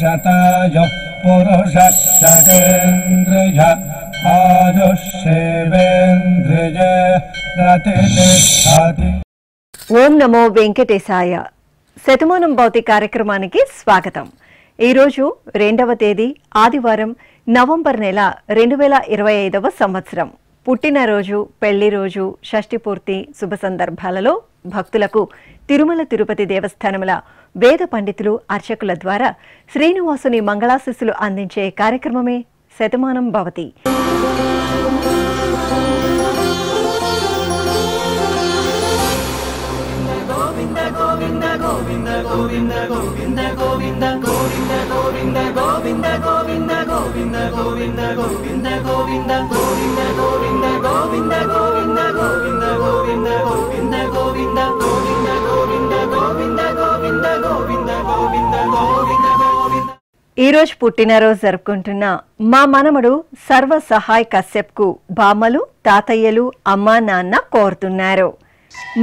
शतायुः पुरुषः शतेन्द्रिय आयुष्येवेन्द्रिये प्रतिष्ठति। ఓం నమో వెంకటేశాయ. శతమానం భౌతి కార్యక్రమానికి స్వాగతం. ఈరోజు 2వ తేదీ ఆదివారం, నవంబర్ నెల 2025వ సంవత్సరం. పుట్టినరోజు, పెళ్లి రోజు, షష్ఠి పూర్తి శుభ సందర్భాలలో భక్తులకు తిరుమల తిరుపతి దేవస్థానముల వేద పండితులు, అర్చకుల ద్వారా శ్రీనివాసుని మంగళాశిస్సులు అందించే కార్యక్రమమే శతమానం భవతి. ఈ రోజు పుట్టినరోజు జరుపుకుంటున్న మా మనమడు సర్వ సహాయ్ కశ్యప్కు బామ్మలు, తాతయ్యలు, అమ్మా, నాన్న కోరుతున్నారు.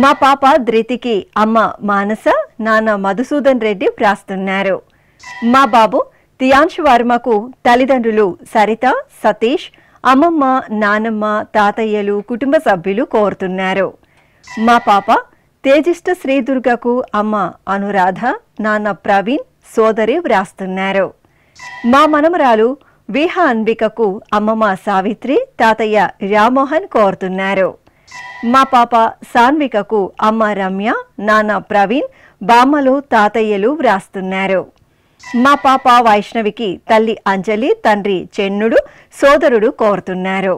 మా పాప ధృతికి అమ్మ మానస, నాన్న మధుసూదన్ రెడ్డి వ్రాస్తున్నారు. మా బాబు తియాంశు వర్మకు తల్లిదండ్రులు సరిత, సతీష్, అమ్మమ్మ, నానమ్మ, తాతయ్యలు, కుటుంబ సభ్యులు కోరుతున్నారు. మా పాప తేజిష్ట శ్రీదుర్గకు అమ్మ అనురాధ, నాన్న ప్రవీణ్, సోదరి వ్రాస్తున్నారు. మా మనమరాలు విహ అన్వికకు అమ్మమ్మ సావిత్రి, తాతయ్య రామ్మోహన్ కోరుతున్నారు. మా పాప సాన్వికకు అమ్మ రమ్య, నాన్న ప్రవీణ్, బామ్మలు, తాతయ్యలు వ్రాస్తున్నారు. మా పాప వైష్ణవికి తల్లి అంజలి, తండ్రి చెన్నుడు, సోదరుడు కోరుతున్నారు.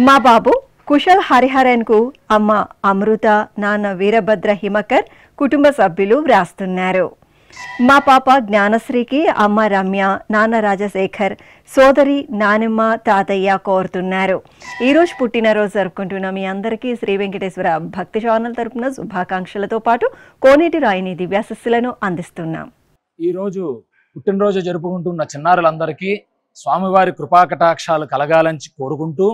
మా బాబు కుశల్ హరిహరన్ కు అమ్మ అమృత, నాన్న వీరభద్ర హిమకర్, కుటుంబ సభ్యులు వ్రాస్తున్నారు. మా పాప జ్ఞానశ్రీకి అమ్మ రమ్య, నాన్న రాజశేఖర్, సోదరి నానమ్మ, తాతయ్య కోరుతున్నారు. ఈరోజు పుట్టినరోజు జరుపుకుంటున్న మీ అందరికీ శ్రీ వెంకటేశ్వర భక్తి ఛానల్ తరపున శుభాకాంక్షలతో పాటు కోనేటి రాయిని దివ్యాశస్సులను అందిస్తున్నాం. ఈరోజు పుట్టినరోజు జరుపుకుంటున్న చిన్నారులందరికీ స్వామివారి కృపాకటాక్షాలు కలగాలని కోరుకుంటూ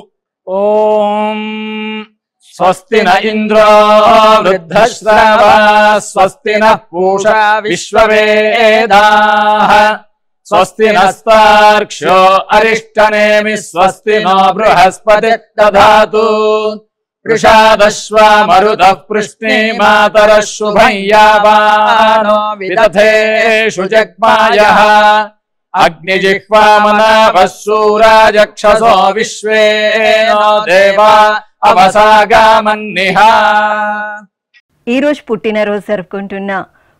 ఓం స్వస్తి న ఇంద్రో వృద్ధశ్రవా స్వస్తి న పూషా విశ్వవేదాః స్వస్తి నస్తార్క్ష్యో అరిష్టనేమి స్వస్తి నో బృహస్పతి దధాతు వృషాదశ్వా మరుదః పృష్ణే మాతరః శుభం యావానో విదథేషు జగ్మాయః అగ్నిజిహ్వా మనాభः శూరాజక్షసో విశ్వేనో దేవా అవసాగామన్నిహా. ఈరోజు పుట్టినరోజు జరుపుకుంటున్న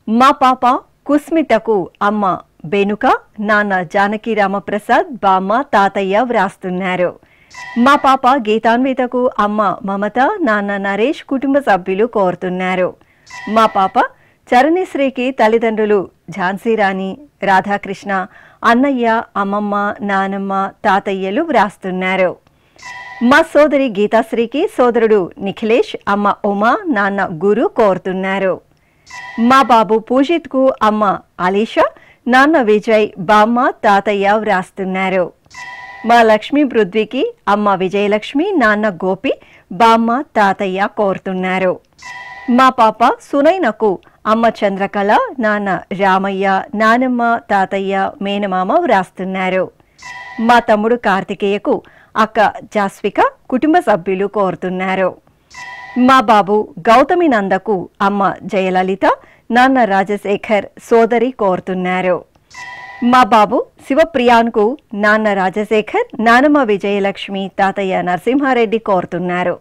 మా పాప కుస్మితకు అమ్మ బెనుక, నాన్న జానకి రామప్రసాద్, బామ్మ, తాతయ్య వ్రాస్తున్నారు. మా పాప గీతాన్వితకు అమ్మ మమత, నాన్న నరేష్, కుటుంబ సభ్యులు కోరుతున్నారు. మా పాప చరణిశ్రీకి తల్లిదండ్రులు ఝాన్సీరాణి, రాధాకృష్ణ, అన్నయ్య, అమ్మమ్మ, నానమ్మ, తాతయ్యలు వ్రాస్తున్నారు. మా సోదరి గీతాశ్రీకి సోదరుడు నిఖిలేష్, అమ్మ ఉమా, నాన్న గురు కోరుతున్నారు. మా బాబు పూజిత్కు అమ్మ అలీషా, నాన్న విజయ్, బామ్మ, తాతయ్య వ్రాస్తున్నారు. మా లక్ష్మీ పృథ్వీకి అమ్మ విజయలక్ష్మి, నాన్న గోపి, బామ్మ, తాతయ్య కోరుతున్నారు. మా పాప సునైనకు అమ్మ చంద్రకళ, నాన్న రామయ్య, నానమ్మ, తాతయ్య, మేనమామ వ్రాస్తున్నారు. మా తమ్ముడు కార్తికేయకు అక్క జాస్విక, కుటుంబ సభ్యులు కోరుతున్నారు. మా బాబు గౌతమి నందకు అమ్మ జయలలిత, నాన్న రాజశేఖర్, సోదరి కోరుతున్నారు. మా బాబు శివప్రియాన్కు నాన్న రాజశేఖర్, నానమ్మ విజయలక్ష్మి, తాతయ్య నరసింహారెడ్డి కోరుతున్నారు.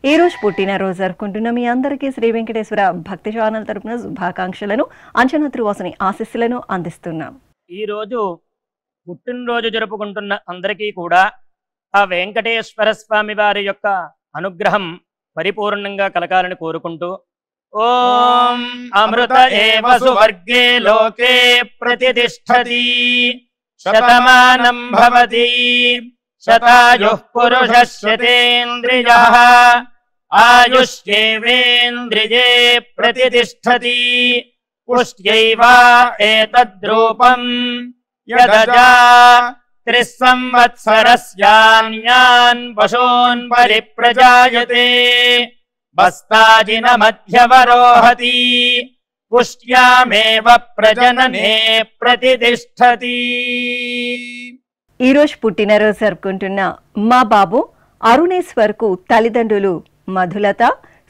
ఈ రోజు పుట్టినరోజు జరుపుకుంటున్న మీ అందరికీ శ్రీ వెంకటేశ్వర భక్తి ఛానల్ తరపున శుభాకాంక్షలను, అంచనా త్రివాసుని ఆశీస్సులను అందిస్తున్నాం. ఈ రోజు పుట్టినరోజు జరుపుకుంటున్న అందరికీ కూడా ఆ వెంకటేశ్వర స్వామి వారి యొక్క అనుగ్రహం పరిపూర్ణంగా కలగాలని కోరుకుంటూ ఓం అమృత ఏవ సువర్గే లోకే ప్రతిష్ఠతి శతమానం భవతి శతాయుః పురుషः శతేంద్రియః ఆయుష్యేవేంద్రియే ప్రతిష్ఠతి పుష్ట్యైవ ఏతద్రూపం యదజా త్రిస్సంవత్సరస్యాన్యాన్ పశూన్ పరిప్రజాయతే బస్తాజిన మధ్యవరోహతి పుష్ట్యామేవ ప్రజననే ప్రతిష్టతి. ఈరోజు పుట్టినరోజు జరుపుకుంటున్న మా బాబు అరుణేశ్వర్కు తల్లిదండ్రులు మధులత,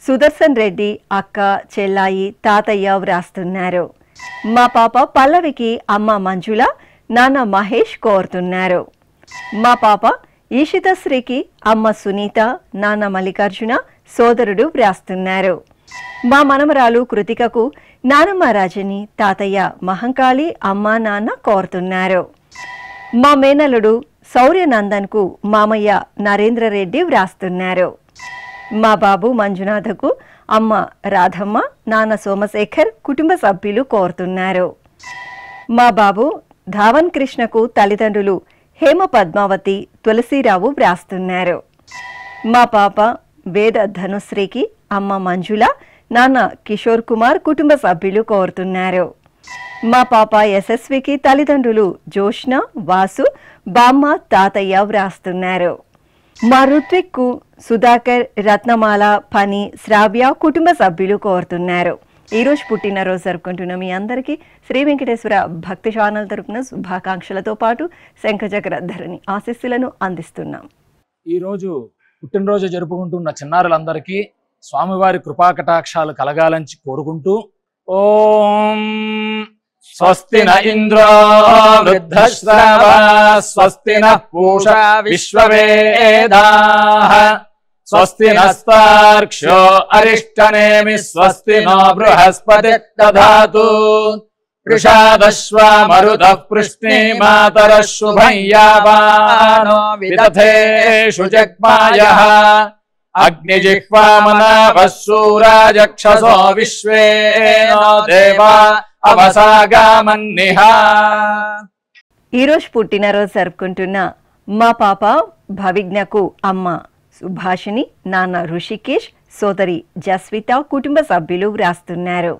సుదర్శన్ రెడ్డి, అక్క, చెల్లాయి, తాతయ్య వ్రాస్తున్నారు. మా పాప పల్లవికి అమ్మ మంజుల, నాన్న మహేష్ కోరుతున్నారు. మా పాప ఈషితశ్రీకి అమ్మ సునీత, నాన్న మల్లికార్జున, సోదరుడు వ్రాస్తున్నారు. మా మనమరాలు కృతికకు నానమ్మ రజని, తాతయ్య మహంకాళి, అమ్మ నాన్న కోరుతున్నారు. మా మేనలుడు శౌర్యనందన్కు మామయ్య నరేంద్రరెడ్డి వ్రాస్తున్నారు. మా బాబు మంజునాథకు అమ్మ రాధమ్మ, నాన్న సోమశేఖర్, కుటుంబ సభ్యులు కోరుతున్నారు. మా బాబు ధావన్ కృష్ణకు తల్లిదండ్రులు హేమ పద్మావతి, తులసిరావు వ్రాస్తున్నారు. మా పాప వేద ధనుశ్రీకి అమ్మ మంజుల, నాన్న కిషోర్ కుమార్, కుటుంబ సభ్యులు కోరుతున్నారు. మా పాప యశస్వికి తల్లిదండ్రులు జోష్న, వాసు, బామ్మ, తాతయ్య వ్రాస్తున్నారు. మా రుత్విక్కు సుధాకర్, రత్నమాల, పని, శ్రావ్య, కుటుంబ సభ్యులు కోరుతున్నారు. ఈరోజు పుట్టినరోజు జరుపుకుంటున్న మీ అందరికీ శ్రీ వెంకటేశ్వర భక్తి ఛానల్ తరపున శుభాకాంక్షలతో పాటు శంఖచక్ర ధరణి ఆశీస్సులను అందిస్తున్నాం. ఈరోజు పుట్టినరోజు జరుపుకుంటున్న చిన్నారులందరికీ స్వామివారి కృపాకటాక్షాలు కలగాలని కోరుకుంటూ ఓం స్వస్తి న ఇంద్రో వృద్ధశ్రవా స్వస్తి న పూషా విశ్వవేదాః స్వస్తి నస్తార్క్ష్యో అరిష్టనేమి స్వస్తి నో బృహస్పతి దధాతు వృషాదశ్వా మరుతః పృష్ణీమాతరః శుభం యావానో విదథేషు జగ్మాయః అగ్నిజిహ్వామనాభः శూరాజక్షసో విశ్వేనో దేవా అవసాగామన్నిహ. ఈరోజు పుట్టినరోజు జరుపుకుంటున్న మా పాప భవిజ్ఞకు అమ్మ సుభాషిణి, నాన్న ఋషికేష్, సోదరి జస్విత, కుటుంబ సభ్యులు వ్రాస్తున్నారు.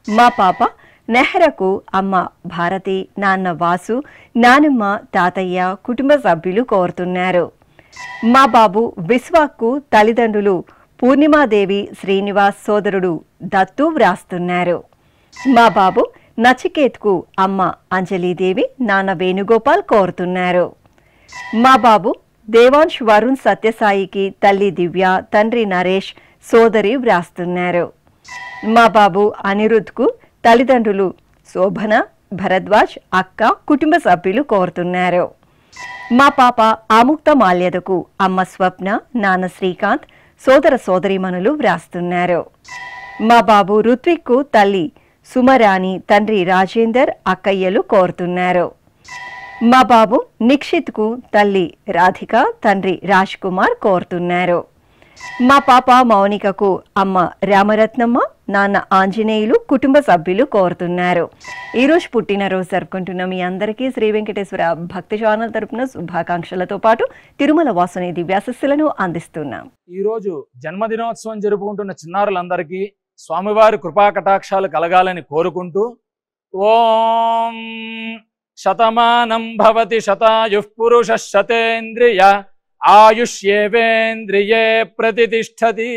మా పాప నెహ్రకు అమ్మ భారతి, నాన్న వాసు, నానమ్మ, తాతయ్య, కుటుంబ సభ్యులు కోరుతున్నారు. మా బాబు విశ్వాకు తల్లిదండ్రులు పూర్ణిమాదేవి, శ్రీనివాస్, సోదరుడు దత్తు వ్రాస్తున్నారు. మా బాబు నచికేత్కు అమ్మ అంజలీదేవి, నాన్న వేణుగోపాల్ కోరుతున్నారు. మా బాబు దేవాంశ్ వరుణ్ సత్యసాయికి తల్లి దివ్య, తండ్రి నరేష్, సోదరి వ్రాస్తున్నారు. మా బాబు అనిరుద్ధ్కు తల్లిదండ్రులు శోభన, భరద్వాజ్, అక్క, కుటుంబ సభ్యులు కోరుతున్నారు. మా పాప ఆముక్త మాల్యదకు అమ్మ స్వప్న, నాన్న శ్రీకాంత్, సోదర సోదరీమణులు వ్రాస్తున్నారు. మా బాబు రుత్విక్కు తల్లి సుమరాణి, తండ్రి రాజేందర్, అక్కయ్యలు కోరుతున్నారు. మా బాబు నిక్షిత్కు తల్లి రాధిక, తండ్రి రాజ్ కుమార్ కోరుతున్నారు. మా పాప మౌనికకు అమ్మ రామరత్నమ్మ, నాన్న ఆంజనేయులు, కుటుంబ సభ్యులు కోరుతున్నారు. ఈరోజు పుట్టినరోజు జరుపుకుంటున్న మీ అందరికీ శ్రీ వెంకటేశ్వర భక్తి ఛానల్ తరపున శుభాకాంక్షలతో పాటు తిరుమల వాసుని దివ్యాశస్సులను అందిస్తున్నాం. ఈరోజు జన్మదినోత్సవం జరుపుకుంటున్న చిన్నారులందరికీ స్వామివారి కృపాకటాక్షాలు కలగాలని కోరుకుంటూ ఓం శతమానం భవతి శతాయుః పురుషః శతేంద్రియ ఆయుష్యేవేంద్రియే ప్రతిష్టతి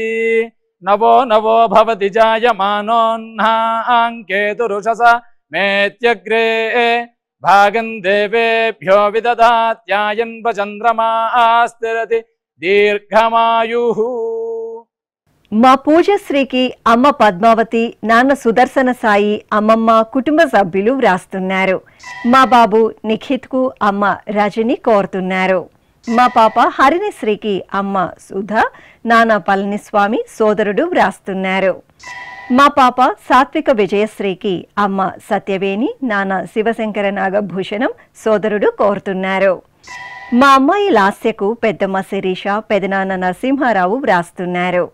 నవో నవో భవతి జాయమానోన్హాంకేతురుషస మేత్యగ్రే భాగం దేవేభ్యో విదదాత్యాయన్వ చంద్రమాస్థిరతి దీర్ఘమాయుః. మా పూజశ్రీకి అమ్మ పద్మావతి, నాన్న సుదర్శన సాయి, అమ్మమ్మ, కుటుంబ సభ్యులు వ్రాస్తున్నారు. మా బాబు నిఖిత్కు అమ్మ రజని కోరుతున్నారు. మా పాప హరిణిశ్రీకి అమ్మ సుధ, నాన్న పళనిస్వామి, సోదరుడు వ్రాస్తున్నారు. మా పాప సాత్విక విజయశ్రీకి అమ్మ సత్యవేణి, నాన్న శివశంకర నాగభూషణం, సోదరుడు కోరుతున్నారు. మా అమ్మాయి లాస్యకు పెద్దమ్మ శిరీష, పెదనాన్న నరసింహారావు వ్రాస్తున్నారు.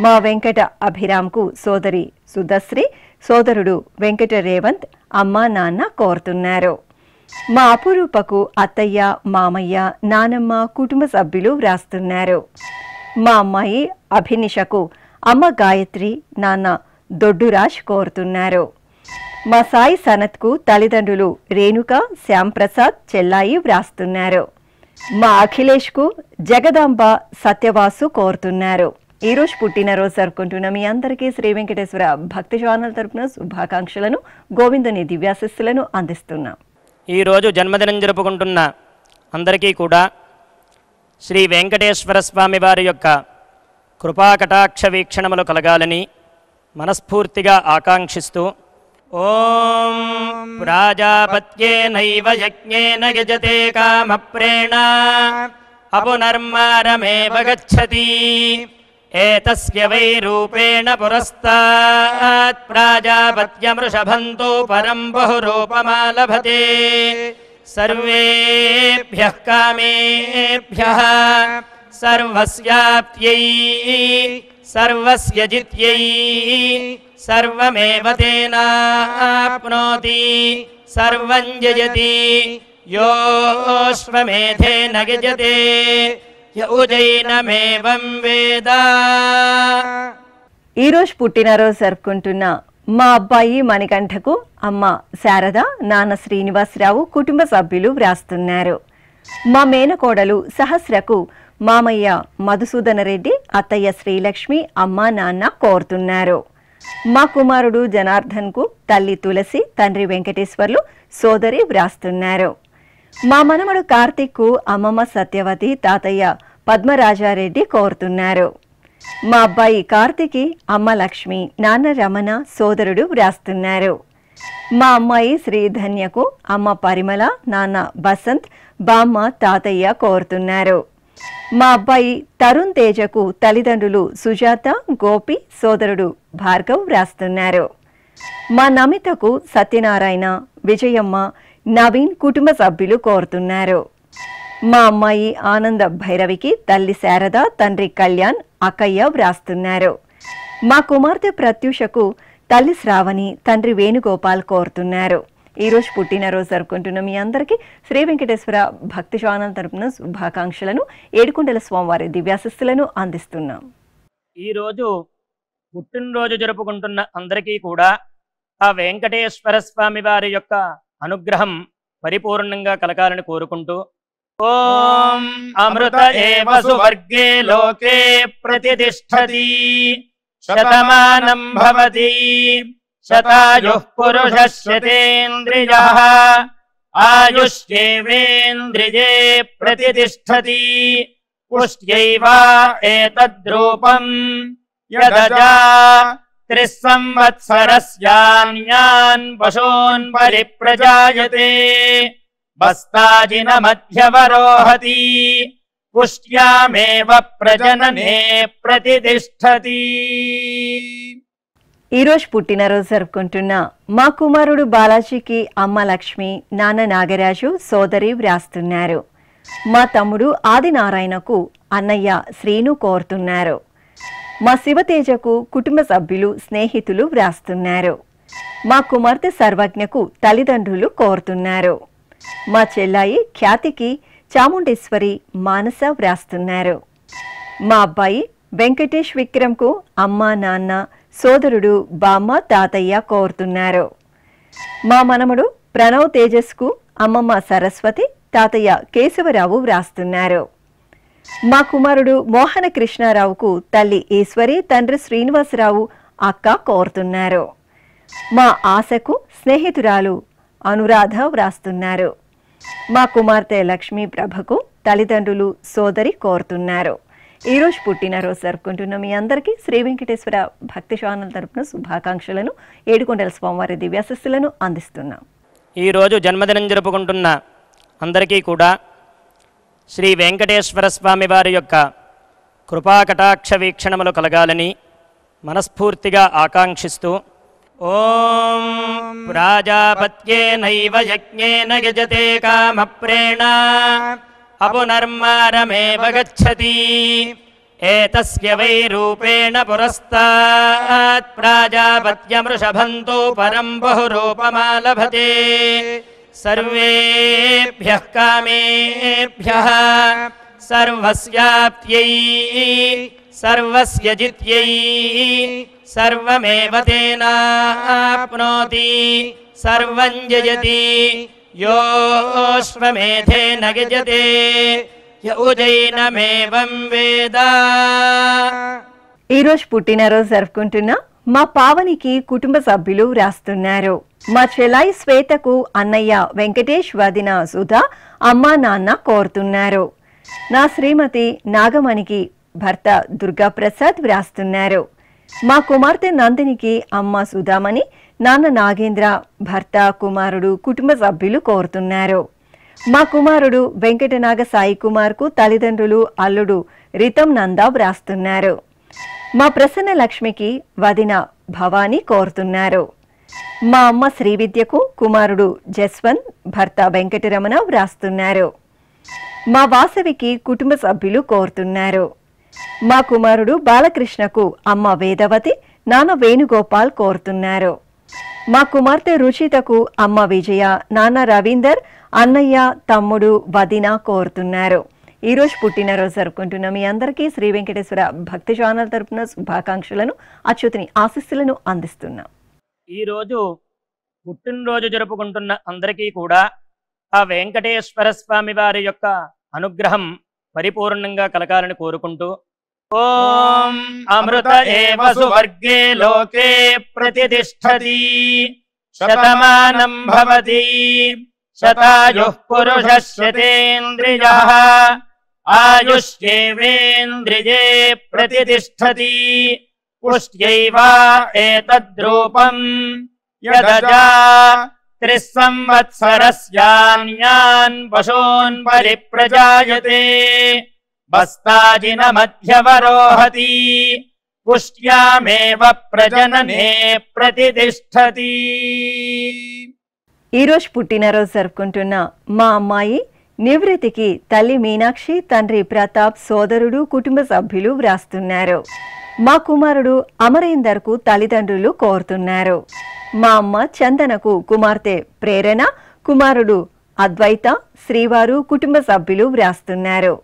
మా వెంకట అభిరామ్కు సోదరి సుధశ్రీ, సోదరుడు వెంకట రేవంత్, అమ్మ నాన్న కోరుతున్నారు. మా అపురూపకు అత్తయ్య, మామయ్య, నానమ్మ, కుటుంబ సభ్యులు వ్రాస్తున్నారు. మా అమ్మాయి అభినిషకు అమ్మ గాయత్రి, నాన్న దొడ్డురాజ్ కోరుతున్నారు. మా సాయి సనత్కు తల్లిదండ్రులు రేణుక, శ్యాంప్రసాద్, చెల్లాయి వ్రాస్తున్నారు. మా అఖిలేష్కు జగదాంబ, సత్యవాసు కోరుతున్నారు. ఈరోజు పుట్టినరోజు జరుపుకుంటున్న మీ అందరికీ శ్రీ వెంకటేశ్వర భక్తి ఛానల్ తరపున శుభాకాంక్షలను గోవిందుని దివ్యాశిస్సులను అందిస్తున్నాం. ఈరోజు జన్మదినం జరుపుకుంటున్న అందరికీ కూడా శ్రీ వెంకటేశ్వర స్వామి వారి యొక్క కృపాకటాక్ష వీక్షణములు కలగాలని మనస్ఫూర్తిగా ఆకాంక్షిస్తూ ఓం ప్రాజాపత్యేనైవ యజ్ఞేన యజతే కామప్రేణ అపునర్మారమేవ గచ్చతి ఏతస్య వై రూపేణ పురస్తాత్ ప్రాజాపత్యమృషభంతో పరం బహురూపమాలభతే సర్వేభ్యః కామేభ్యః సర్వస్యాప్త్యై సర్వస్య జిత్యై సర్వమేవ తేనాప్నోతి సర్వం జయతి యోష్వమేధేన గజతే యౌజైనమేవం వేద. ఈరోజు పుట్టినరోజు జరుపుకుంటున్న మా అబ్బాయి మణికంఠకు అమ్మ శారద, నాన్న శ్రీనివాసరావు కుటుంబ సభ్యులు వ్రాస్తున్నారు. మా మేనకోడలు సహస్రకు మామయ్య మధుసూదన రెడ్డి, అత్తయ్య శ్రీలక్ష్మి, అమ్మ నాన్న కోరుతున్నారు. మా కుమారుడు జనార్దన్కు తల్లి తులసి, తండ్రి వెంకటేశ్వర్లు, సోదరి వ్రాస్తున్నారు. మా మనమడు కార్తిక్కు అమ్మమ్మ సత్యవతి, తాతయ్య పద్మరాజారెడ్డి కోరుతున్నారు. మా అబ్బాయి కార్తికి అమ్మ లక్ష్మి, నాన్న రమణ, సోదరుడు వ్రాస్తున్నారు. మా అమ్మాయి శ్రీధన్యకు అమ్మ పరిమళ, నాన్న బసంత్, బామ్మ, తాతయ్య కోరుతున్నారు. మా అబ్బాయి తరుణ్ తేజకు తల్లిదండ్రులు సుజాత, గోపి, సోదరుడు భార్గవ్ వ్రాస్తున్నారు. మా నమితకు సత్యనారాయణ, విజయమ్మ, నవీన్ కుటుంబ సభ్యులు కోరుతున్నారు. మా అమ్మాయి ఆనంద భైరవికి తల్లి శారద, తండ్రి కళ్యాణ్, అక్కయ్య వ్రాస్తున్నారు. మా కుమార్తె ప్రత్యూషకు తల్లి శ్రావణి, తండ్రి వేణుగోపాల్ కోరుతున్నారు. ఈరోజు పుట్టినరోజు జరుపుకుంటున్న మీ అందరికీ శ్రీ వెంకటేశ్వర భక్తి ఛానల్ తరపున శుభాకాంక్షలను, ఏడుకొండల స్వామివారి దివ్యాశిస్సులను అందిస్తున్నాం. ఈరోజు పుట్టినరోజు జరుపుకుంటున్న అందరికీ కూడా ఆ వెంకటేశ్వర స్వామి వారి యొక్క అనుగ్రహం పరిపూర్ణంగా కలగాలని కోరుకుంటూ ఓం అమృత ఏవ సువర్గే లోకే ప్రతిష్ఠతి శతమానం భవతి శతాయుః పురుషः శతేంద్రియః ఆయుష్యేవేంద్రియే ప్రతిష్ఠతి పుష్ట్యైవ ఏతద్రూపం యదజా త్రిస్సంవత్సరస్యాన్యాన్ పశూన్ పరిప్రజాయతే బస్తాజిన మధ్యవరోహతి పుష్ట్యామేవ ప్రజననే ప్రతిష్ఠతి. ఈరోజు పుట్టినరోజు జరుపుకుంటున్న మా కుమారుడు బాలాజీకి అమ్మ లక్ష్మి, నాన్న నాగరాజు, సోదరి వ్రాస్తున్నారు. మా తమ్ముడు ఆదినారాయణకు అన్నయ్య శ్రీను కోరుతున్నారు. మా శివతేజకు కుటుంబ సభ్యులు, స్నేహితులు వ్రాస్తున్నారు. మా కుమార్తె సర్వజ్ఞకు తల్లిదండ్రులు కోరుతున్నారు. మా చెల్లాయి ఖ్యాతికి చాముండేశ్వరి, మానస వ్రాస్తున్నారు. మా అబ్బాయి వెంకటేష్ విక్రమ్కు అమ్మ నాన్న, సోదరుడు బామ్మ, తాతయ్య కోరుతున్నారు. మా మనమడు ప్రణవ్ తేజస్కు అమ్మమ్మ సరస్వతి, తాతయ్య కేశవరావు వ్రాస్తున్నారు. మా కుమారుడు మోహన కృష్ణారావుకు తల్లి ఈశ్వరి, తండ్రి శ్రీనివాసరావు, అక్క కోరుతున్నారు. మా ఆశకు స్నేహితురాలు అనురాధ వ్రాస్తున్నారు. మా కుమార్తె లక్ష్మీ ప్రభకు తల్లిదండ్రులు, సోదరి కోరుతున్నారు. ఈరోజు పుట్టినరోజు జరుపుకుంటున్న మీ అందరికీ శ్రీ వెంకటేశ్వర భక్తి ఛానల్ తరపున శుభాకాంక్షలను, ఏడుకొండల స్వామివారి దివ్యాశిస్సులను అందిస్తున్నాం. ఈరోజు జన్మదినం జరుపుకుంటున్న అందరికీ కూడా శ్రీ వెంకటేశ్వర స్వామి వారి యొక్క కృపాకటాక్ష వీక్షణములు కలగాలని మనస్ఫూర్తిగా ఆకాంక్షిస్తూ ఓం ప్రాజాపత్యేనైవ యజ్ఞేన యజతే కామప్రేణ అపునర్మారమేవ గచ్చతి ఏతస్య వై రూపేణ పురస్తాత్ ప్రాజాపత్యమృషభంతో పరం బహురూపమాలభతే సర్వేభ్యః కామేభ్యః సర్వస్యాప్త్యై సర్వస్య జిత్యై సర్వమేవ తేనాప్నోతి సర్వం జయతి యోష్వమేధేన గజతే యౌజైనమేవం వేద. ఈరోజు పుట్టినరోజు జరుపుకుంటున్న మా పావనికి కుటుంబ సభ్యులు వ్రాస్తున్నారు. మా చెలాయి శ్వేతకు అన్నయ్య వెంకటేష్, వదిన సుధా, అమ్మా నాన్న కోరుతున్నారు. నా శ్రీమతి నాగమణికి భర్త దుర్గాప్రసాద్ వ్రాస్తున్నారు. మా కుమార్తె నందినికి అమ్మ సుధామణి, నాన్న నాగేంద్ర, భర్త, కుమారుడు, కుటుంబ సభ్యులు కోరుతున్నారు. మా కుమారుడు వెంకటనాగ సాయి కుమార్కు తల్లిదండ్రులు, అల్లుడు రితం నంద వ్రాస్తున్నారు. మా ప్రసన్న లక్ష్మికి వదిన భవానీ కోరుతున్నారు. మా అమ్మ శ్రీవిద్యకు కుమారుడు జస్వంత్, భర్త వెంకటరమణ వ్రాస్తున్నారు. మా వాసవికి కుటుంబ సభ్యులు కోరుతున్నారు. మా కుమారుడు బాలకృష్ణకు అమ్మ వేదవతి, నాన్న వేణుగోపాల్ కోరుతున్నారు. మా కుమార్తె రుచితకు అమ్మ విజయ, నాన్న రవీందర్, అన్నయ్య, తమ్ముడు, వదిన కోరుతున్నారు. ఈరోజు పుట్టినరోజు జరుపుకుంటున్న మీ అందరికీ శ్రీ వెంకటేశ్వర భక్తి ఛానల్ తరపున శుభాకాంక్షలను, అచ్యుతుని ఆశీస్సులను అందిస్తున్నాం. ఈరోజు పుట్టినరోజు జరుపుకుంటున్న అందరికీ కూడా ఆ వెంకటేశ్వర స్వామి వారి యొక్క అనుగ్రహం పరిపూర్ణంగా కలగాలని కోరుకుంటూ, ఓం అమృత ఏవ సువర్గే లోకే ప్రతిష్ఠతి శతమానం భవతి శతాయుః పురుషः శతేంద్రియః ఆయుష్యేవేంద్రియే ప్రతిష్ఠతి పుష్ట్యైవ ఏతద్రూపం యదజా త్రిస్సంవత్సరస్యాన్యాన్ పశూన్ పరిప్రజాయతే బస్తాజిన మధ్యవరోహతి పుష్ట్యామేవ ప్రజననే ప్రతిష్ఠతి. ఈరోజు పుట్టినరోజు జరుపుకుంటున్న మా అమ్మాయి నివృత్తికి తల్లి మీనాక్షి, తండ్రి ప్రతాప్, సోదరుడు, కుటుంబ సభ్యులు వ్రాస్తున్నారు. మా కుమారుడు అమరేందర్కు తల్లిదండ్రులు కోరుతున్నారు. మా అమ్మ చందనకు కుమార్తె ప్రేరణ, కుమారుడు అద్వైత, శ్రీవారు, కుటుంబ సభ్యులు వ్రాస్తున్నారు.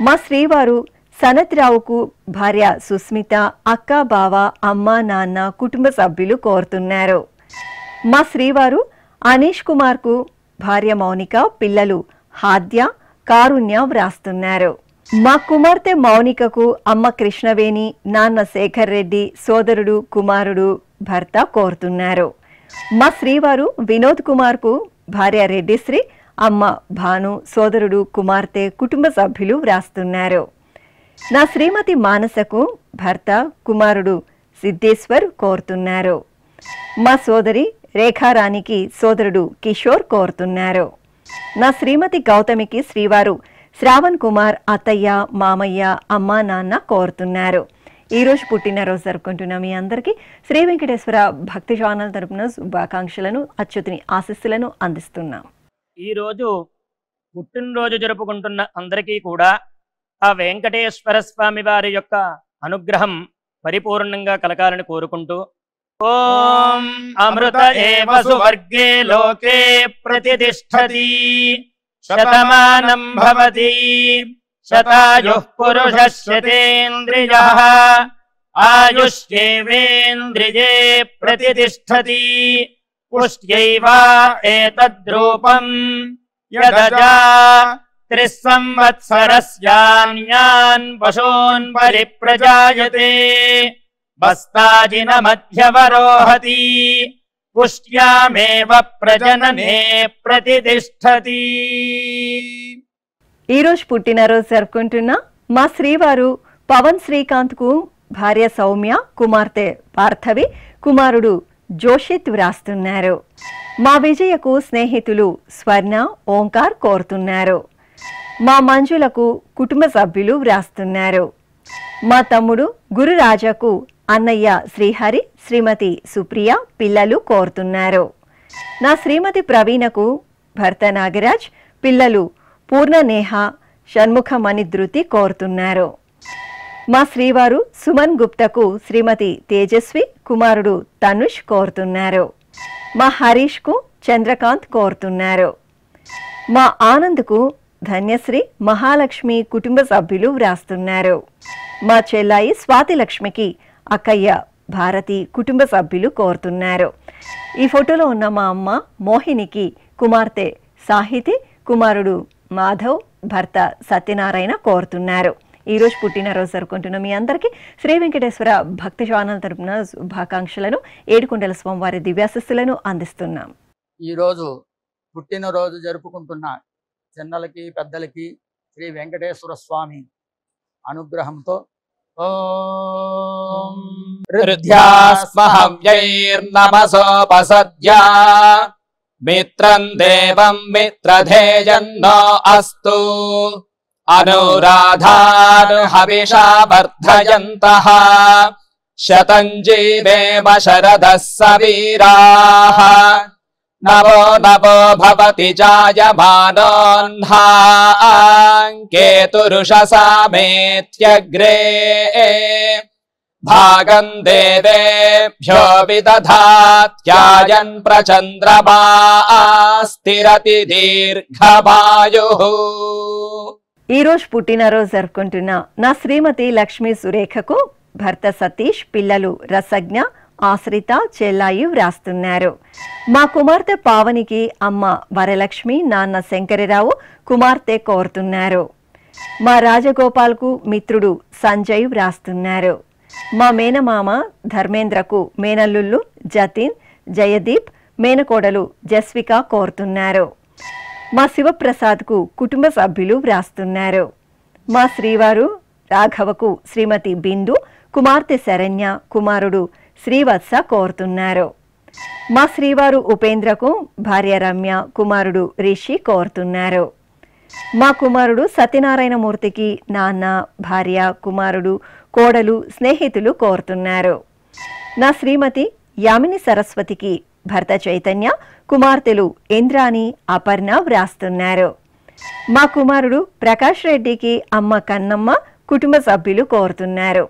మా శ్రీవారు సనత్రావుకు భార్య సుస్మిత, అక్క, బావ, అమ్మ, నాన్న, కుటుంబ సభ్యులు కోరుతున్నారు. మా శ్రీవారు అనీష్ కుమార్కు భార్య మౌనిక, పిల్లలు హాద్య, కారుణ్య వ్రాస్తున్నారు. మా కుమార్తె మౌనికకు అమ్మ కృష్ణవేణి, నాన్న శేఖర్ రెడ్డి, సోదరుడు, కుమారుడు, భర్త కోరుతున్నారు. మా శ్రీవారు వినోద్ కుమార్కు భార్య రెడ్డిశ్రీ, అమ్మ భాను, సోదరుడు, కుమార్తె, కుటుంబ సభ్యులు వ్రాస్తున్నారు. నా శ్రీమతి మానసకు భర్త, కుమారుడు సిద్ధేశ్వర్ కోరుతున్నారు. మా సోదరి రేఖారాణికి సోదరుడు కిషోర్ కోరుతున్నారు. నా శ్రీమతి గౌతమికి శ్రీవారు శ్రావణ్ కుమార్, అత్తయ్య, మామయ్య, అమ్మ, నాన్న కోరుతున్నారు. ఈరోజు పుట్టినరోజు జరుపుకుంటున్న మీ అందరికీ శ్రీ వెంకటేశ్వర భక్తి ఛానల్ తరపున శుభాకాంక్షలను, అచ్యుతుని ఆశీస్సులను అందిస్తున్నాం. ఈరోజు పుట్టినరోజు జరుపుకుంటున్న అందరికీ కూడా ఆ వెంకటేశ్వర స్వామి వారి యొక్క అనుగ్రహం పరిపూర్ణంగా కలగాలని కోరుకుంటూ, ఓం అమృత ఏవ సువర్గే లోకే ప్రతిష్ఠతి శతమానం భవతి శతాయుః పురుషः శతేంద్రియః ఆయుష్యేవేంద్రియే ప్రతిష్ఠతి పుష్ట్యైవ ఏతద్రూపం యదజా త్రిస్సంవత్సరస్యాన్యాన్ పశూన్ పరిప్రజాయతే బస్తాజిన మధ్యవరోహతి పుష్ట్యామేవ ప్రజననే ప్రతిష్ఠతి. ఈరోజు పుట్టినరోజు జరుపుకుంటున్న మా శ్రీవారు పవన్ శ్రీకాంత్కు భార్య సౌమ్య, కుమార్తె పార్థవి, కుమారుడు జోషిత్ వ్రాస్తున్నారు. మా విజయకు స్నేహితులు స్వర్ణ, ఓంకార్ కోరుతున్నారు. మా మంజులకు కుటుంబ సభ్యులు వ్రాస్తున్నారు. మా తమ్ముడు గురురాజకు అన్నయ్య శ్రీహరి, శ్రీమతి సుప్రియ, పిల్లలు కోరుతున్నారు. నా శ్రీమతి ప్రవీణకు భర్త నాగరాజ్, పిల్లలు పూర్ణనేహ, షణ్ముఖమణి ధృతి కోరుతున్నారు. మా శ్రీవారు సుమన్ గుప్తకు శ్రీమతి తేజస్వి, కుమారుడు తనుష్ కోరుతున్నారు. మా హరీష్కు చంద్రకాంత్ కోరుతున్నారు. మా ఆనంద్కు ధన్యశ్రీ, మహాలక్ష్మి, కుటుంబ సభ్యులు వ్రాస్తున్నారు. మా చెల్లాయి స్వాతిలక్ష్మికి అక్కయ్య భారతి, కుటుంబ సభ్యులు కోరుతున్నారు. ఈ ఫోటోలో ఉన్న మా అమ్మ మోహినికి కుమార్తె సాహితి, కుమారుడు మాధవ్, భర్త సత్యనారాయణ కోరుతున్నారు. ఈ రోజు పుట్టినరోజు జరుపుకుంటున్న మీ అందరికీ శ్రీ వెంకటేశ్వర భక్తి ఛానల్ తరపున శుభాకాంక్షలను, ఏడుకొండల స్వామివారి దివ్యాశిస్సులను అందిస్తున్నాం. ఈరోజు పుట్టినరోజు జరుపుకుంటున్న చిన్నలకి పెద్దలకి శ్రీ వెంకటేశ్వర స్వామి అనుగ్రహంతో ఓం హృద్యాస్మహవ్యైర్నమసోపసద్యా మిత్రం దేవం మిత్రధేయన్నో అస్తు అనురాధాన్ హవిషా వర్ధయంతః శతం జీవేమ శరదః సవీరాః నవో నవో భవతి జాయమానోన్హాంకేతురుషసామేత్యగ్రే భాగం దేవేభ్యో విదధాత్యాయన్ ప్రచంద్రమా స్థిరతి దీర్ఘమాయుః. ఈ రోజు పుట్టినరోజు జరుపుకుంటున్న నా శ్రీమతి లక్ష్మీ సురేఖకు భర్త సతీష్, పిల్లలు రసజ్ఞ, ఆశ్రిత, చెల్లాయి వ్రాస్తున్నారు. మా కుమార్తె పావనికి అమ్మ వరలక్ష్మి, నాన్న శంకరరావు కుమార్తె కోరుతున్నారు. మా రాజగోపాల్కు మిత్రుడు సంజయ్ వ్రాస్తున్నారు. మా మేనమామ ధర్మేంద్రకు మేనల్లుళ్ళు జతిన్, జయదీప్, మేనకోడలు జస్విక కోరుతున్నారు. మా శివప్రసాద్కు కుటుంబ సభ్యులు వ్రాస్తున్నారు. మా శ్రీవారు రాఘవకు శ్రీమతి బిందు, కుమార్తె శరణ్య, కుమారుడు శ్రీవత్స కోరుతున్నారు. మా శ్రీవారు ఉపేంద్రకు భార్య రమ్య, కుమారుడు రిషి కోరుతున్నారు. మా కుమారుడు సత్యనారాయణమూర్తికి నాన్న, భార్య, కుమారుడు, కోడలు, స్నేహితులు కోరుతున్నారు. నా శ్రీమతి యామిని సరస్వతికి భర్త చైతన్య, కుమార్తెలు ఇంద్రాణి, అపర్ణ వ్రాస్తున్నారు. మా కుమారుడు ప్రకాష్ రెడ్డికి అమ్మ కన్నమ్మ, కుటుంబ సభ్యులు కోరుతున్నారు.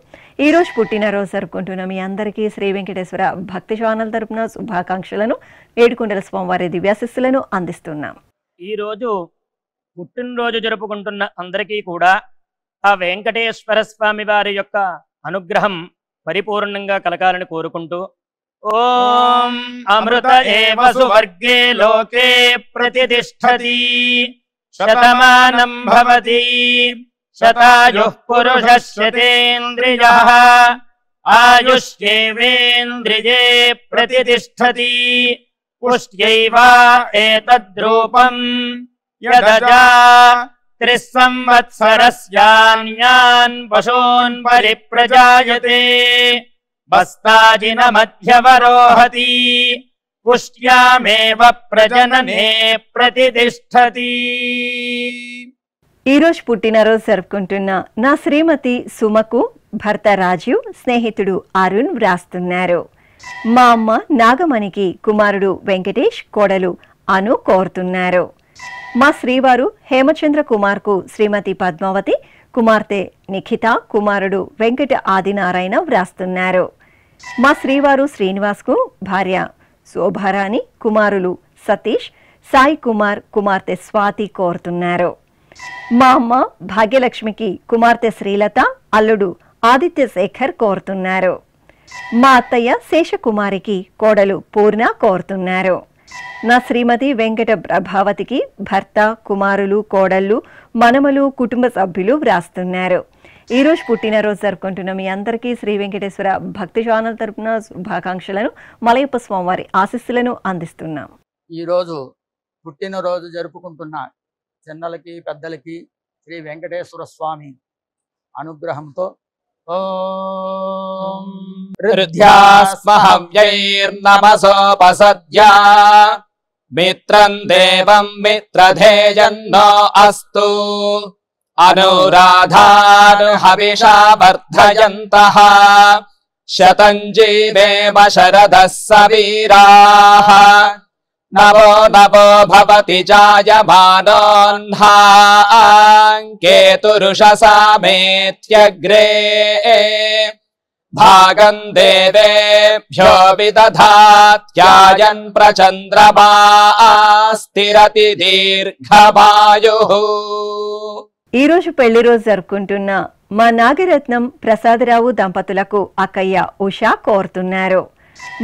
ఈ రోజు పుట్టినరోజు జరుపుకుంటున్న మీ అందరికీ శ్రీ వెంకటేశ్వర భక్తి ఛానల్ తరపున శుభాకాంక్షలను, ఏడుకొండల స్వామివారి దివ్యాశిస్సులను అందిస్తున్నాం. ఈ రోజు పుట్టినరోజు జరుపుకుంటున్న అందరికీ కూడా ఆ వెంకటేశ్వర స్వామి వారి యొక్క అనుగ్రహం పరిపూర్ణంగా కలగాలని కోరుకుంటూ ఓం అమృత ఏవ సువర్గే లోకే ప్రతిష్ఠతి శతమానం భవతి శతాయుః పురుషః శతేంద్రియః ఆయుష్యేవేంద్రియే ప్రతిష్ఠతి పుష్ట్యైవ ఏతద్రూపం యదజా త్రిస్సంవత్సరస్యాన్యాన్ పశూన్ పరిప్రజాయతే బస్తాజిన మధ్యవరోహతి పుష్ట్యామేవ ప్రజననే ప్రతిష్ఠతి. ఈ రోజు పుట్టినరోజు జరుపుకుంటున్న నా శ్రీమతి సుమకు భర్త రాజీవ్, స్నేహితుడు అరుణ్ వ్రాస్తున్నారు. మా అమ్మ నాగమణికి కుమారుడు వెంకటేష్, కోడలు అను కోరుతున్నారు. మా శ్రీవారు హేమచంద్ర కుమార్కు శ్రీమతి పద్మావతి, కుమార్తె నిఖిత, కుమారుడు వెంకట ఆదినారాయణ వ్రాస్తున్నారు. మా శ్రీవారు శ్రీనివాస్కు భార్య శోభారాణి, కుమారులు సతీష్, సాయి కుమార్, కుమార్తె స్వాతి కోరుతున్నారు. మా అమ్మ భాగ్యలక్ష్మికి కుమార్తె శ్రీలత, అల్లుడు ఆదిత్య శేఖర్ కోరుతున్నారు. మా అత్తయ్య శేషకుమారికి కోడలు పూర్ణ కోరుతున్నారు. నా శ్రీమతి వెంకట ప్రభావతికి భర్త, కుమారులు, కోడళ్ళు, మనమలు, కుటుంబ సభ్యులు వ్రాస్తున్నారు. ఈ రోజు పుట్టినరోజు జరుపుకుంటున్న మీ అందరికీ శ్రీ వెంకటేశ్వర భక్తి ఛానల్ తరపున శుభాకాంక్షలను, మలయప్ప స్వామివారి ఆశీస్సులను అందిస్తున్నాం. ఈరోజు పుట్టినరోజు జరుపుకుంటున్న చిన్నలకి పెద్దలకి శ్రీ వెంకటేశ్వర స్వామి అనుగ్రహంతో ఓం హృద్యాస్మహవ్యైర్నమసోపసద్యా మిత్రం దేవం మిత్రధేయన్నో అస్తు అనురాధాన్ హవిషా వర్ధయంతః శతం జీవేమ శరదః సవీరాః నవో నవో భవతి జాయమానోన్హాంకేతురుషసామేత్యగ్రే భాగం దేవేభ్యో విదధాత్యాయన్ ప్రచంద్రమా స్థిరతి దీర్ఘమాయుః. ఈ రోజు పెళ్లి రోజు జరుపుకుంటున్న మా నాగరత్నం ప్రసాదరావు దంపతులకు అక్కయ్య ఉషా కోరుతున్నారు.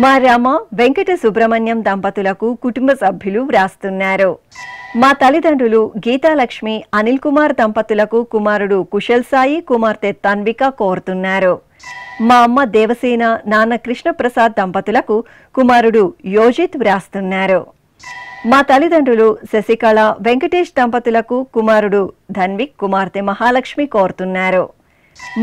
మా రమ వెంకట సుబ్రహ్మణ్యం దంపతులకు కుటుంబ సభ్యులు వ్రాస్తున్నారు. మా తల్లిదండ్రులు గీతాలక్ష్మి అనిల్ కుమార్ దంపతులకు కుమారుడు కుశల్ సాయి, కుమార్తె తన్విక కోరుతున్నారు. మా అమ్మ దేవసేన, నాన్న కృష్ణప్రసాద్ దంపతులకు కుమారుడు యోజిత్ వ్రాస్తున్నారు. మా తల్లిదండ్రులు శశికళ వెంకటేష్ దంపతులకు కుమారుడు ధన్విక్, కుమార్తె మహాలక్ష్మి కోరుతున్నారు.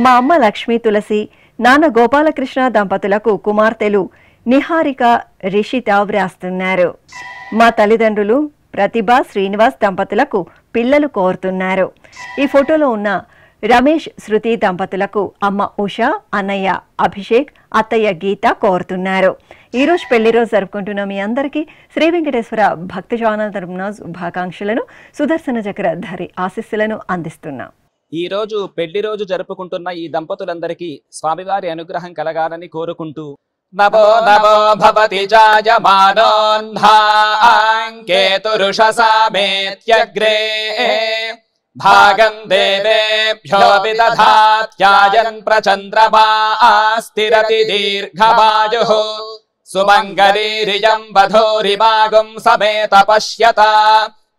మా అమ్మ లక్ష్మీ తులసి, నాన్న గోపాలకృష్ణ దంపతులకు కుమార్తెలు నిహారిక, రిషిత వ్రాస్తున్నారు. మా తల్లిదండ్రులు ప్రతిభ శ్రీనివాస్ దంపతులకు పిల్లలు కోరుతున్నారు. ఈ ఫోటోలో ఉన్న రమేష్, శృతి దంపతులకు అమ్మ ఉష, అన్నయ్య అభిషేక్, అత్తయ్య గీత కోరుతున్నారు. ఈ రోజు పెళ్లి రోజు జరుపుకుంటున్న మీ అందరికీ శ్రీ వెంకటేశ్వర భక్తి ఛానల్ తరపున శుభాకాంక్షలను, సుదర్శన చక్రధారి ఆశీస్సులను అందిస్తున్నాం. ఈ రోజు పెళ్లి రోజు జరుపుకుంటున్న ఈ దంపతులందరికీ స్వామివారి అనుగ్రహం కలగాలని కోరుకుంటూ నమో నమో భవతి జాయమానోన్హాంకేతురుషసామేత్యగ్రే భాగం దేవేభ్యో విదధాత్యాయన్ ప్రచంద్రమాస్తిరతి దీర్ఘమాయుః సుమంగళీరియం వధూరిమాగం సమేత పశ్యత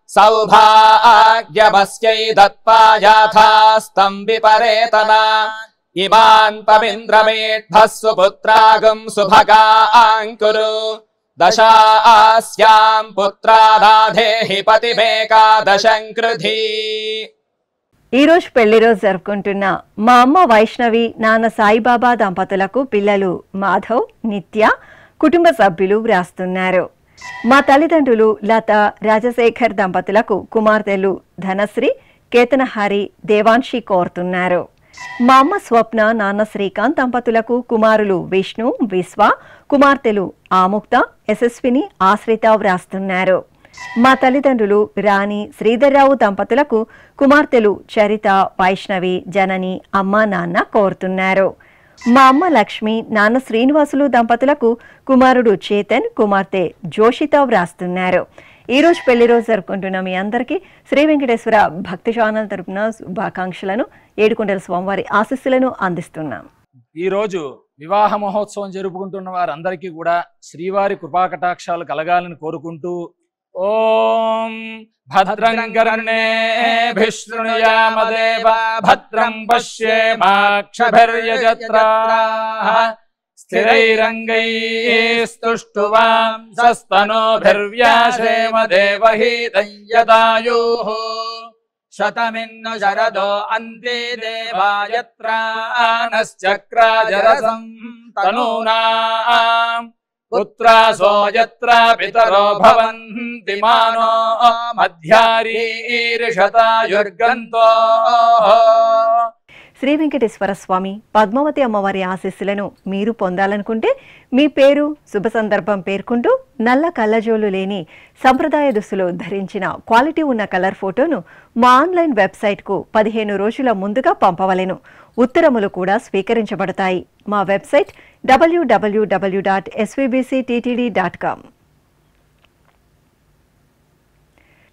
సౌభాగ్యమస్యై దత్పాయాథాస్తం విపరేతన ఇమాన్ పవింద్రమేఢ్భస్సు పుత్రాగం సుభగాంకురు దశాస్యాం పుత్రానాధేహి పతిమేకాదశం కృధి. ఈ రోజు పెళ్లి రోజు జరుపుకుంటున్న మా అమ్మ వైష్ణవి, నాన్న సాయిబాబా దంపతులకు పిల్లలు మాధవ్, నిత్య, కుటుంబ సభ్యులు వ్రాస్తున్నారు. మా తల్లిదండ్రులు లత, రాజశేఖర్ దంపతులకు కుమార్తెలు ధనశ్రీ, కేతనహారి, దేవాన్షి కోరుతున్నారు. మా అమ్మ స్వప్న, నాన్న శ్రీకాంత్ దంపతులకు కుమారులు విష్ణు, విశ్వ, కుమార్తెలు ఆముక్త, యశస్విని, ఆశ్రిత వ్రాస్తున్నారు. మా తల్లిదండ్రులు రాణి, శ్రీధర్రావు దంపతులకు కుమార్తెలు చరిత, వైష్ణవి, జనని, అమ్మ నాన్న కోరుతున్నారు. మా అమ్మ లక్ష్మి, నాన్న శ్రీనివాసులు దంపతులకు కుమారుడు చేతన్, కుమార్తె జోషిత వ్రాస్తున్నారు. ఈ రోజు పెళ్లి రోజు జరుపుకుంటున్న మీ అందరికీ శ్రీ వెంకటేశ్వర భక్తి ఛానల్ తరపున శుభాకాంక్షలను, ఏడుకొండల స్వామివారి ఆశీస్సులను అందిస్తున్నాం. ఈ రోజు వివాహ మహోత్సవం జరుపుకుంటున్న వారందరికీ కూడా శ్రీవారి కృపాకటాక్షాలు కలగాలని కోరుకుంటూ ఓం భద్రం కర్ణేభిః శృణుయామదేవా భద్రం పశ్యేమాక్షభిర్యజత్రాః స్థిరైరంగైస్తుష్టువాంసస్తనోభిర్వ్యాసేమ దేవహీతం యదాయుః శతమిన్ను శరదో అంతే దేవాయత్రానశ్చక్రాజరసం తనూనాం పుత్రాసో యత్ర పితరో భవంతి మానో మధ్యారీర్షతాయుర్గంతో. శ్రీ వెంకటేశ్వర స్వామి, పద్మావతి అమ్మవారి ఆశీస్సులను మీరు పొందాలనుకుంటే మీ పేరు, శుభ సందర్భం పేర్కొంటూ నల్ల కళ్ళజోలు లేని సంప్రదాయ దుస్తులు ధరించిన క్వాలిటీ ఉన్న కలర్ ఫోటోను మా ఆన్లైన్ వెబ్సైట్కు 15 రోజుల ముందుగా పంపవలెను. ఉత్తరములు కూడా స్వీకరించబడతాయి. మా వెబ్సైట్ www.svbcttd.com.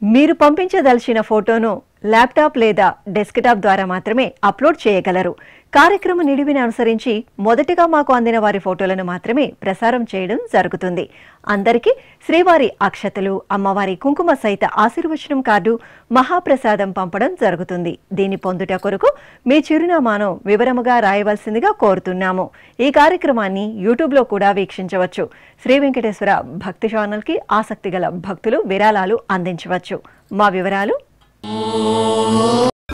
మీరు పంపించదలిచిన ఫోటోను ల్యాప్టాప్ లేదా డెస్క్టాప్ ద్వారా మాత్రమే అప్లోడ్ చేయగలరు. కార్యక్రమ నిడివిని అనుసరించి మొదటిగా మాకు అందిన వారి ఫోటోలను మాత్రమే ప్రసారం చేయడం జరుగుతుంది. అందరికీ శ్రీవారి అక్షతలు, అమ్మవారి కుంకుమ సహిత ఆశీర్వచనం కార్డు, మహాప్రసాదం పంపడం జరుగుతుంది. దీన్ని పొందుట కొరకు మీ చిరునామాను వివరముగా రాయవలసిందిగా కోరుతున్నాము. ఈ కార్యక్రమాన్ని యూట్యూబ్లో కూడా వీక్షించవచ్చు. శ్రీ వెంకటేశ్వర భక్తి ఛానల్కి ఆసక్తి గల భక్తులు విరాళాలు అందించవచ్చు. మా వివరాలు